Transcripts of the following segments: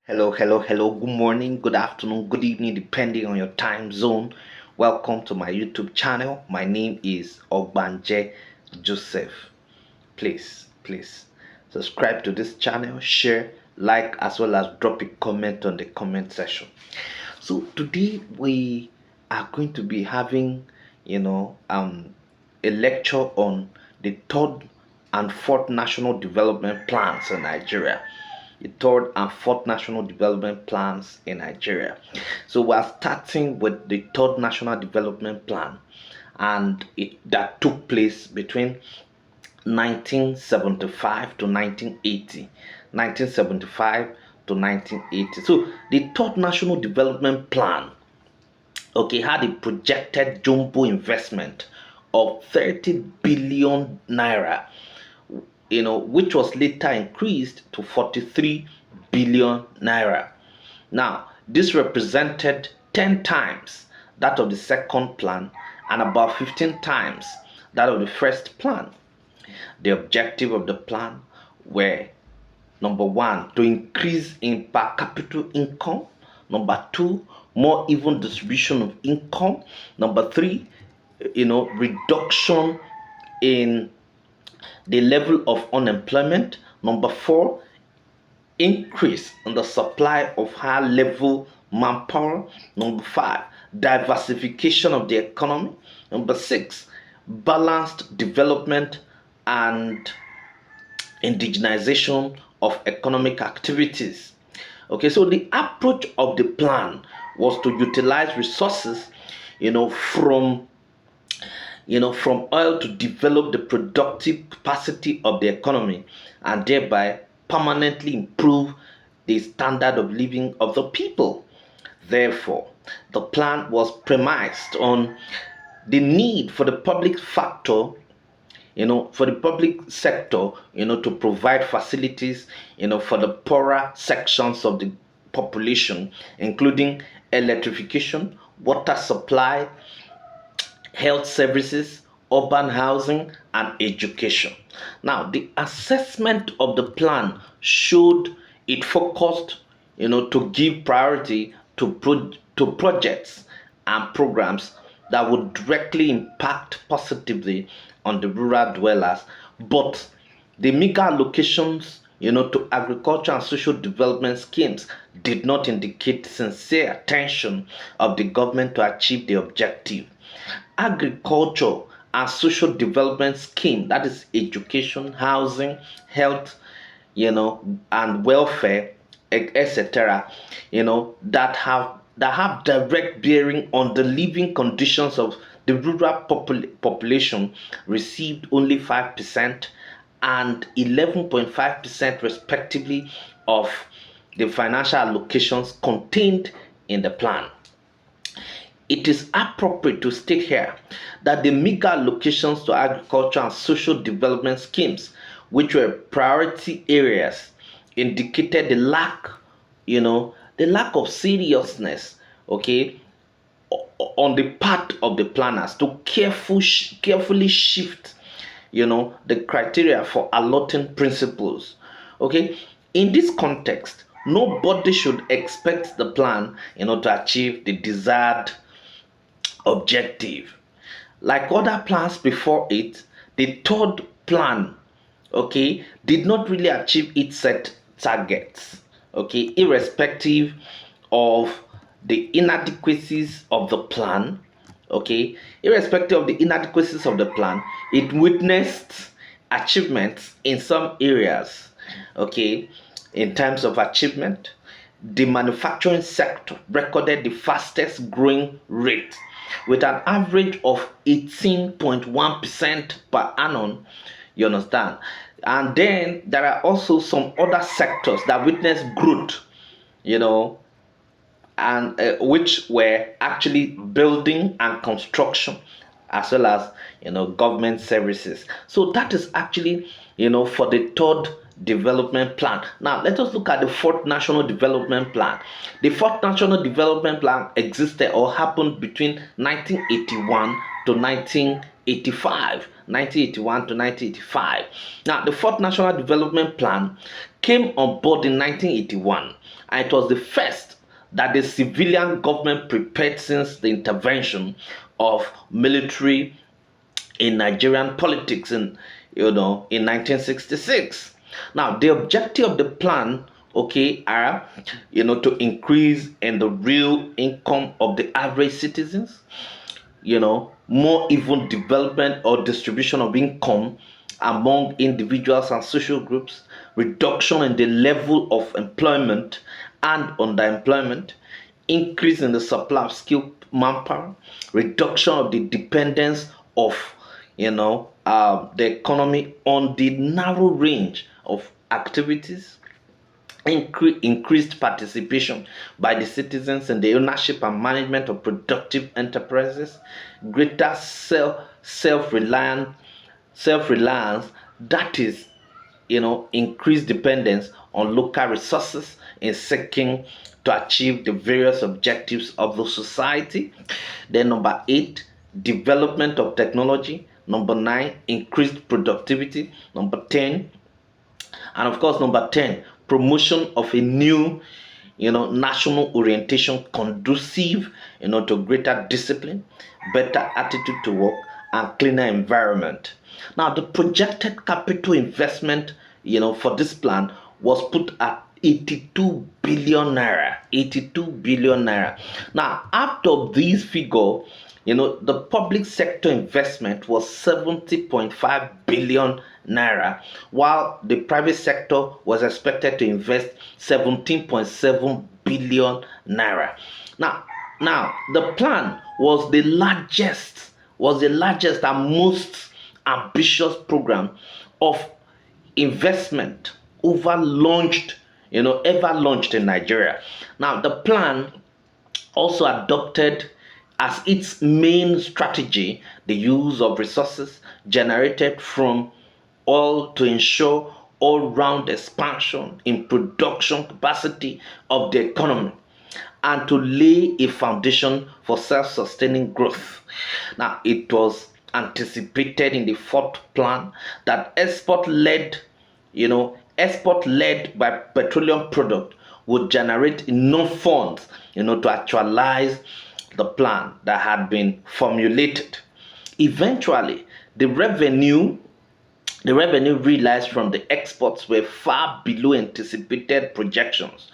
Hello. Good morning, good afternoon, good evening, depending on your time zone. Welcome to my YouTube channel. My name is Ogbanje Joseph. Please subscribe to this channel, share, like, as well as drop a comment on the comment section. So today we are going to be having, you know, um, a lecture on the third and fourth national development plans in Nigeria. The third and fourth national development plans in Nigeria. So we're starting with the third national development plan, and it that took place between 1975 to 1980. 1975 to 1980. So the third national development plan, okay, had a projected jumbo investment of 30 billion naira, which was later increased to 43 billion naira. Now, this represented 10 times that of the second plan and about 15 times that of the first plan. The objective of the plan were: number one, to increase in per capita income; number two, more even distribution of income; number three, reduction in the level of unemployment; number four, increase in the supply of high level manpower; number five, diversification of the economy; number six, balanced development and indigenization of economic activities. Okay, so the approach of the plan was to utilize resources, from from oil to develop the productive capacity of the economy and thereby permanently improve the standard of living of the people. Therefore, the plan was premised on the need for the public factor, for the public sector, to provide facilities, for the poorer sections of the population, including electrification, water supply, health services, urban housing, and education. Now, the assessment of the plan showed it focused, to give priority to projects and programs that would directly impact positively on the rural dwellers, but the meager allocations, to agriculture and social development schemes did not indicate sincere attention of the government to achieve the objective. Agriculture and social development scheme, that is education, housing, health, and welfare, etc., that have direct bearing on the living conditions of the rural population, received only 5% and 11.5% respectively of the financial allocations contained in the plan. It is appropriate to state here that the meager allocations to agriculture and social development schemes, which were priority areas, indicated the lack of seriousness, okay, on the part of the planners to carefully shift, the criteria for allotting principles. Okay, in this context, nobody should expect the plan, to achieve the desired objective. Like other plans before it, the third plan, okay, did not really achieve its set targets, okay, irrespective of the inadequacies of the plan. Okay, irrespective of the inadequacies of the plan, it witnessed achievements in some areas. Okay, in terms of achievement, the manufacturing sector recorded the fastest growing rate with an average of 18.1% per annum. You understand? And then there are also some other sectors that witnessed growth, you know, and which were actually building and construction, as well as government services. So that is actually for the third development plan. Now let us look at the fourth national development plan. The fourth national development plan existed or happened between 1981 to 1985. 1981 to 1985. Now, the fourth national development plan came on board in 1981 and it was the first that the civilian government prepared since the intervention of military in Nigerian politics in 1966. Now, the objective of the plan, okay, are to increase in the real income of the average citizens, more even development or distribution of income among individuals and social groups, reduction in the level of employment and underemployment, increase in the supply of skilled manpower, reduction of the dependence of the economy on the narrow range of activities, increased participation by the citizens in the ownership and management of productive enterprises, greater self-reliance, that is, increased dependence on local resources in seeking to achieve the various objectives of the society. Then number 8, development of technology. Number 9, increased productivity. Number 10, and of course, number 10, promotion of a new, national orientation conducive, to greater discipline, better attitude to work, and cleaner environment. Now, the projected capital investment, for this plan was put at 82 billion naira. 82 billion naira. Now, out of these figures, the public sector investment was 70.5 billion naira, while the private sector was expected to invest 17.7 billion naira. Now, the plan was the largest and most ambitious program of investment ever launched in Nigeria. Now, the plan also adopted as its main strategy the use of resources generated from oil to ensure all-round expansion in production capacity of the economy and to lay a foundation for self-sustaining growth. Now, it was anticipated in the fourth plan that export led by petroleum product would generate enough funds, to actualize the plan that had been formulated. Eventually, the revenue realized from the exports were far below anticipated projections.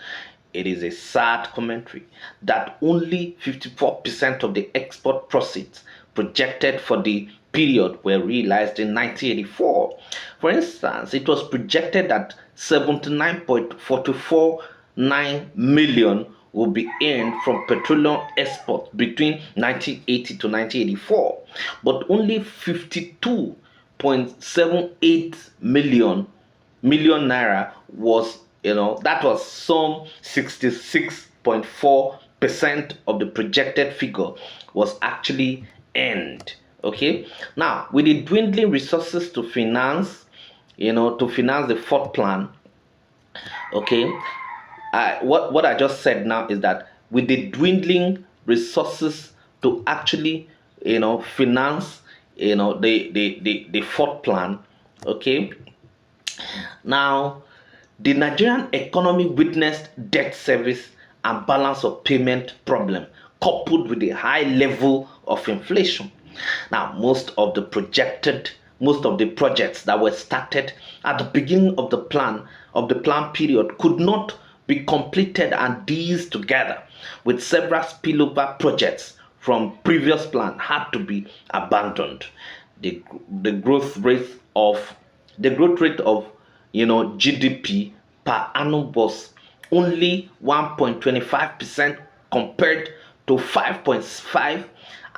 It is a sad commentary that only 54% of the export proceeds projected for the period were realized in 1984. For instance, it was projected that 79.449 million will be earned from petroleum exports between 1980 to 1984, but only 52.78 million naira was, that was some 66.4% of the projected figure was actually earned. Okay, now with the dwindling resources to finance the fourth plan, okay, what I just said now is that with the dwindling resources to actually finance the fourth plan, okay, now the Nigerian economy witnessed debt service and balance of payment problem coupled with a high level of inflation. Now, most of the projects that were started at the beginning of the plan period could not be completed, and these together with several spillover projects from previous plan had to be abandoned. The growth rate of GDP per annum was only 1.25% compared to 5.5,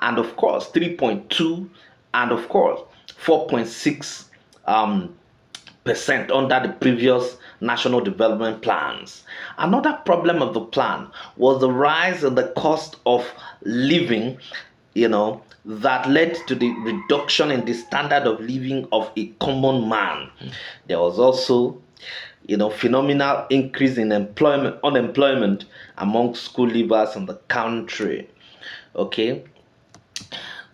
and of course 3.2, and of course 4.6 percent under the previous national development plans. Another problem of the plan was the rise in the cost of living, that led to the reduction in the standard of living of a common man. There was also, phenomenal increase in unemployment among school leavers in the country. Okay,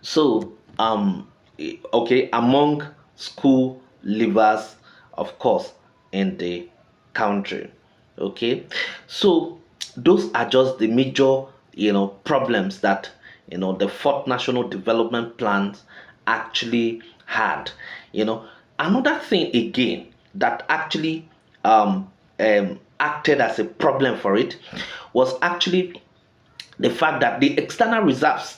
so among school leavers, of course, in the country. Okay, so those are just the major, problems that, the fourth national development plans actually had. You know, another thing again that actually acted as a problem for it was actually the fact that the external reserves,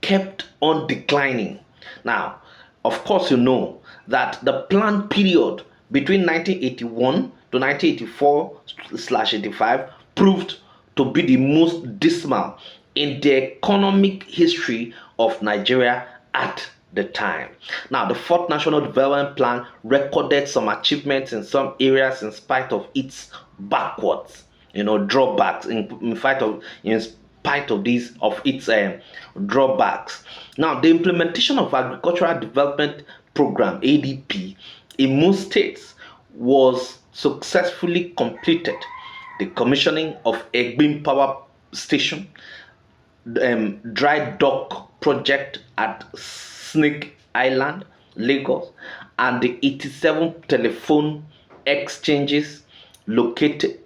kept on declining. Now, of course, you know that the planned period between 1981 to 1984/85 proved to be the most dismal in the economic history of Nigeria at the time. Now, the fourth national development plan recorded some achievements in some areas in spite of its backwards, drawbacks. In spite of its drawbacks. Now, the implementation of agricultural development program (ADP) in most states was successfully completed. The commissioning of Egbin Power Station, dry dock project at Snake Island, Lagos, and the 87 telephone exchanges located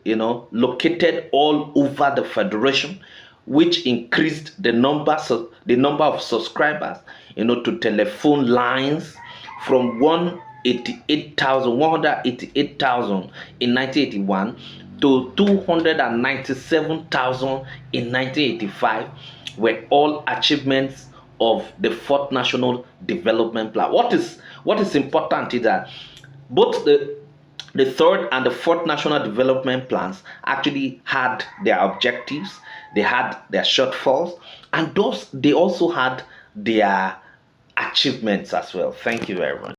all over the federation, which increased the number of subscribers, to telephone lines from 188,000 in 1981 to 297,000 in 1985 were all achievements of the fourth national development plan. What is important is that both the third and the fourth national development plans actually had their objectives, they had their shortfalls, and they also had their achievements as well. Thank you very much.